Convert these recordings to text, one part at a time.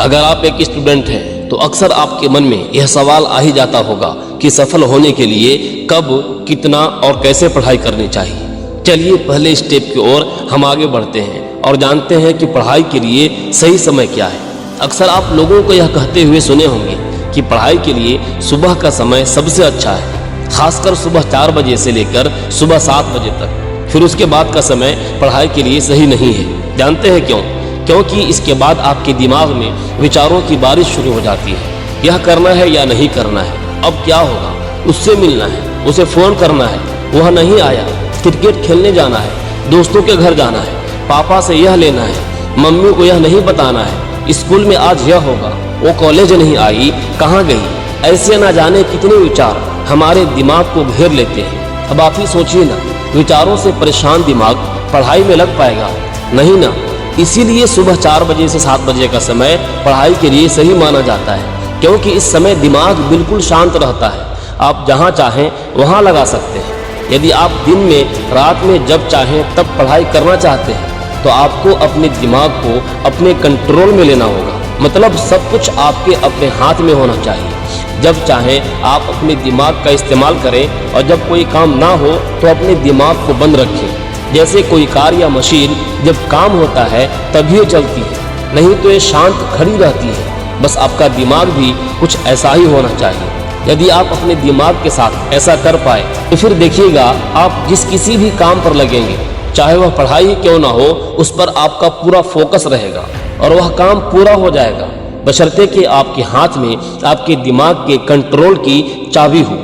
अगर आप एक स्टूडेंट हैं तो अक्सर आपके मन में यह सवाल आ ही जाता होगा कि सफल होने के लिए कब, कितना और कैसे पढ़ाई करनी चाहिए। चलिए पहले स्टेप की ओर हम आगे बढ़ते हैं और जानते हैं कि पढ़ाई के लिए सही समय क्या है। अक्सर आप लोगों को यह कहते हुए सुने होंगे कि पढ़ाई के लिए सुबह का समय सबसे अच्छा है, खासकर सुबह 4 बजे से लेकर सुबह 7 बजे तक। फिर उसके बाद का समय पढ़ाई के लिए सही नहीं है। जानते हैं क्यों? क्योंकि इसके बाद आपके दिमाग में विचारों की बारिश शुरू हो जाती है। यह करना है या नहीं करना है, अब क्या होगा, उससे मिलना है, उसे फ़ोन करना है, वह नहीं आया, क्रिकेट खेलने जाना है, दोस्तों के घर जाना है, पापा से यह लेना है, मम्मी को यह नहीं बताना है, स्कूल में आज यह होगा, वो कॉलेज नहीं आई, कहाँ गई। ऐसे ना जाने कितने विचार हमारे दिमाग को घेर लेते हैं। अब आप ही सोचिए ना, विचारों से परेशान दिमाग पढ़ाई में लग पाएगा? नहीं ना। इसीलिए सुबह 4 बजे से 7 बजे का समय पढ़ाई के लिए सही माना जाता है, क्योंकि इस समय दिमाग बिल्कुल शांत रहता है। आप जहाँ चाहें वहाँ लगा सकते हैं। यदि आप दिन में, रात में जब चाहें तब पढ़ाई करना चाहते हैं तो आपको अपने दिमाग को अपने कंट्रोल में लेना होगा। मतलब सब कुछ आपके अपने हाथ में होना चाहिए। जब चाहें आप अपने दिमाग का इस्तेमाल करें और जब कोई काम ना हो तो अपने दिमाग को बंद रखें। जैसे कोई कार या मशीन जब काम होता है तभी ये चलती है, नहीं तो ये शांत खड़ी रहती है। बस आपका दिमाग भी कुछ ऐसा ही होना चाहिए। यदि आप अपने दिमाग के साथ ऐसा कर पाए तो फिर देखिएगा आप जिस किसी भी काम पर लगेंगे, चाहे वह पढ़ाई ही क्यों ना हो, उस पर आपका पूरा फोकस रहेगा और वह काम पूरा हो जाएगा, बशर्ते कि आपके हाथ में आपके दिमाग के कंट्रोल की चाबी हो।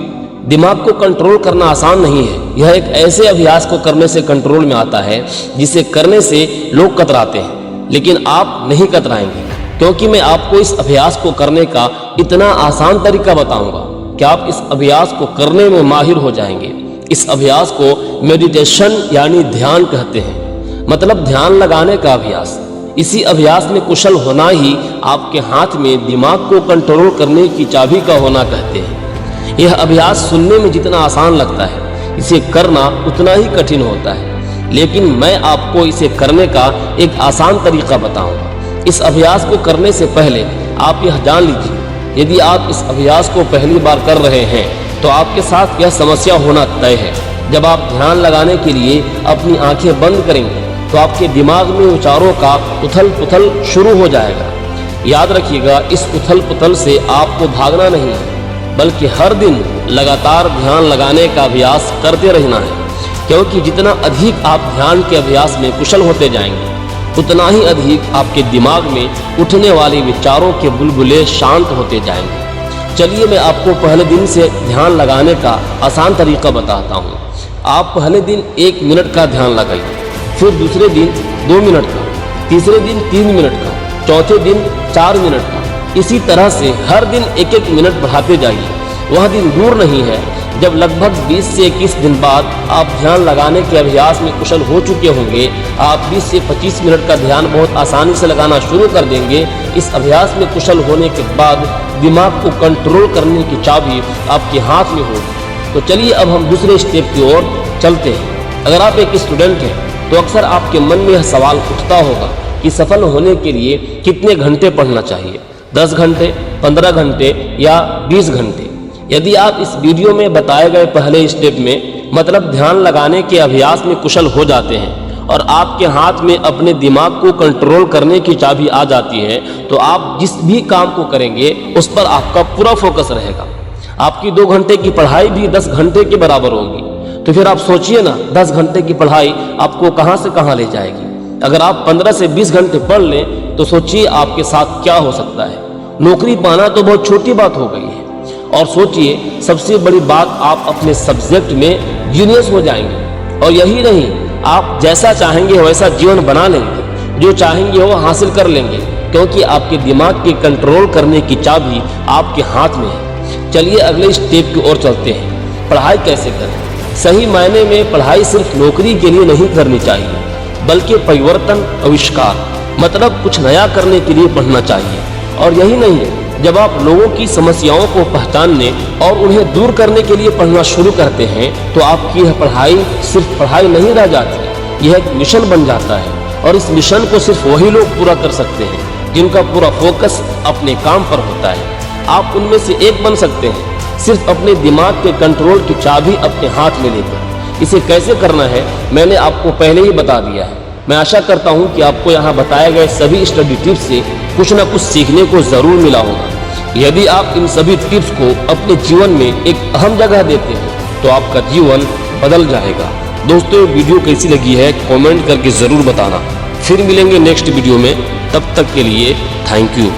दिमाग को कंट्रोल करना आसान नहीं है। यह एक ऐसे अभ्यास को करने से कंट्रोल में आता है जिसे करने से लोग कतराते हैं, लेकिन आप नहीं कतराएंगे, क्योंकि मैं आपको इस अभ्यास को करने का इतना आसान तरीका बताऊंगा कि आप इस अभ्यास को करने में माहिर हो जाएंगे। इस अभ्यास को मेडिटेशन यानी ध्यान कहते हैं, मतलब ध्यान लगाने का अभ्यास। इसी अभ्यास में कुशल होना ही आपके हाथ में दिमाग को कंट्रोल करने की चाबी का होना कहते हैं। यह अभ्यास सुनने में जितना आसान लगता है, इसे करना उतना ही कठिन होता है। लेकिन मैं आपको इसे करने का एक आसान तरीका बताऊंगा। इस अभ्यास को करने से पहले आप यह जान लीजिए, यदि आप इस अभ्यास को पहली बार कर रहे हैं तो आपके साथ यह समस्या होना तय है। जब आप ध्यान लगाने के लिए अपनी आंखें बंद करेंगे तो आपके दिमाग में विचारों का उथल पुथल शुरू हो जाएगा। याद रखिएगा, इस उथल पुथल से आपको भागना नहीं है, बल्कि हर दिन लगातार ध्यान लगाने का अभ्यास करते रहना है। क्योंकि जितना अधिक आप ध्यान के अभ्यास में कुशल होते जाएंगे, उतना ही अधिक आपके दिमाग में उठने वाले विचारों के बुलबुले शांत होते जाएंगे। चलिए मैं आपको पहले दिन से ध्यान लगाने का आसान तरीका बताता हूँ। आप पहले दिन 1 मिनट का ध्यान लगाइए, फिर दूसरे दिन 2 मिनट का, तीसरे दिन 3 मिनट का, चौथे दिन 4 मिनट का। इसी तरह से हर दिन 1-1 मिनट बढ़ाते जाइए। वह दिन दूर नहीं है जब लगभग 20 से 21 दिन बाद आप ध्यान लगाने के अभ्यास में कुशल हो चुके होंगे। आप 20 से 25 मिनट का ध्यान बहुत आसानी से लगाना शुरू कर देंगे। इस अभ्यास में कुशल होने के बाद दिमाग को कंट्रोल करने की चाबी आपके हाथ में होगी। तो चलिए अब हम दूसरे स्टेप की ओर चलते हैं। अगर आप एक स्टूडेंट हैं तो अक्सर आपके मन में यह सवाल उठता होगा कि सफल होने के लिए कितने घंटे पढ़ना चाहिए, 10 घंटे, 15 घंटे या 20 घंटे। यदि आप इस वीडियो में बताए गए पहले स्टेप में, मतलब ध्यान लगाने के अभ्यास में कुशल हो जाते हैं और आपके हाथ में अपने दिमाग को कंट्रोल करने की चाबी आ जाती है, तो आप जिस भी काम को करेंगे उस पर आपका पूरा फोकस रहेगा। आपकी 2 घंटे की पढ़ाई भी 10 घंटे के बराबर होगी। तो फिर आप सोचिए ना, 10 घंटे की पढ़ाई आपको कहाँ से कहाँ ले जाएगी। अगर आप 15 से 20 घंटे पढ़ लें तो सोचिए आपके साथ क्या हो सकता है। नौकरी पाना तो बहुत छोटी बात हो गई है, और सोचिए सबसे बड़ी बात, आप अपने सब्जेक्ट में जीनियस हो जाएंगे। और यही नहीं, आप जैसा चाहेंगे वैसा जीवन बना लेंगे, जो चाहेंगे वो हासिल कर लेंगे, क्योंकि आपके दिमाग के कंट्रोल करने की चाबी आपके हाथ में है। चलिए अगले स्टेप की ओर चलते हैं। पढ़ाई कैसे करें? सही मायने में पढ़ाई सिर्फ नौकरी के लिए नहीं करनी चाहिए, बल्कि परिवर्तन, आविष्कार, मतलब कुछ नया करने के लिए पढ़ना चाहिए। और यही नहीं, जब आप लोगों की समस्याओं को पहचानने और उन्हें दूर करने के लिए पढ़ना शुरू करते हैं तो आपकी यह पढ़ाई सिर्फ पढ़ाई नहीं रह जाती, यह एक मिशन बन जाता है। और इस मिशन को सिर्फ वही लोग पूरा कर सकते हैं जिनका पूरा फोकस अपने काम पर होता है। आप उनमें से एक बन सकते हैं, सिर्फ अपने दिमाग के कंट्रोल की चाबी अपने हाथ में लेकर। इसे कैसे करना है मैंने आपको पहले ही बता दिया है। मैं आशा करता हूं कि आपको यहाँ बताए गए सभी स्टडी टिप्स से कुछ न कुछ सीखने को जरूर मिला होगा। यदि आप इन सभी टिप्स को अपने जीवन में एक अहम जगह देते हैं तो आपका जीवन बदल जाएगा। दोस्तों, ये वीडियो कैसी लगी है कमेंट करके जरूर बताना। फिर मिलेंगे नेक्स्ट वीडियो में, तब तक के लिए थैंक यू।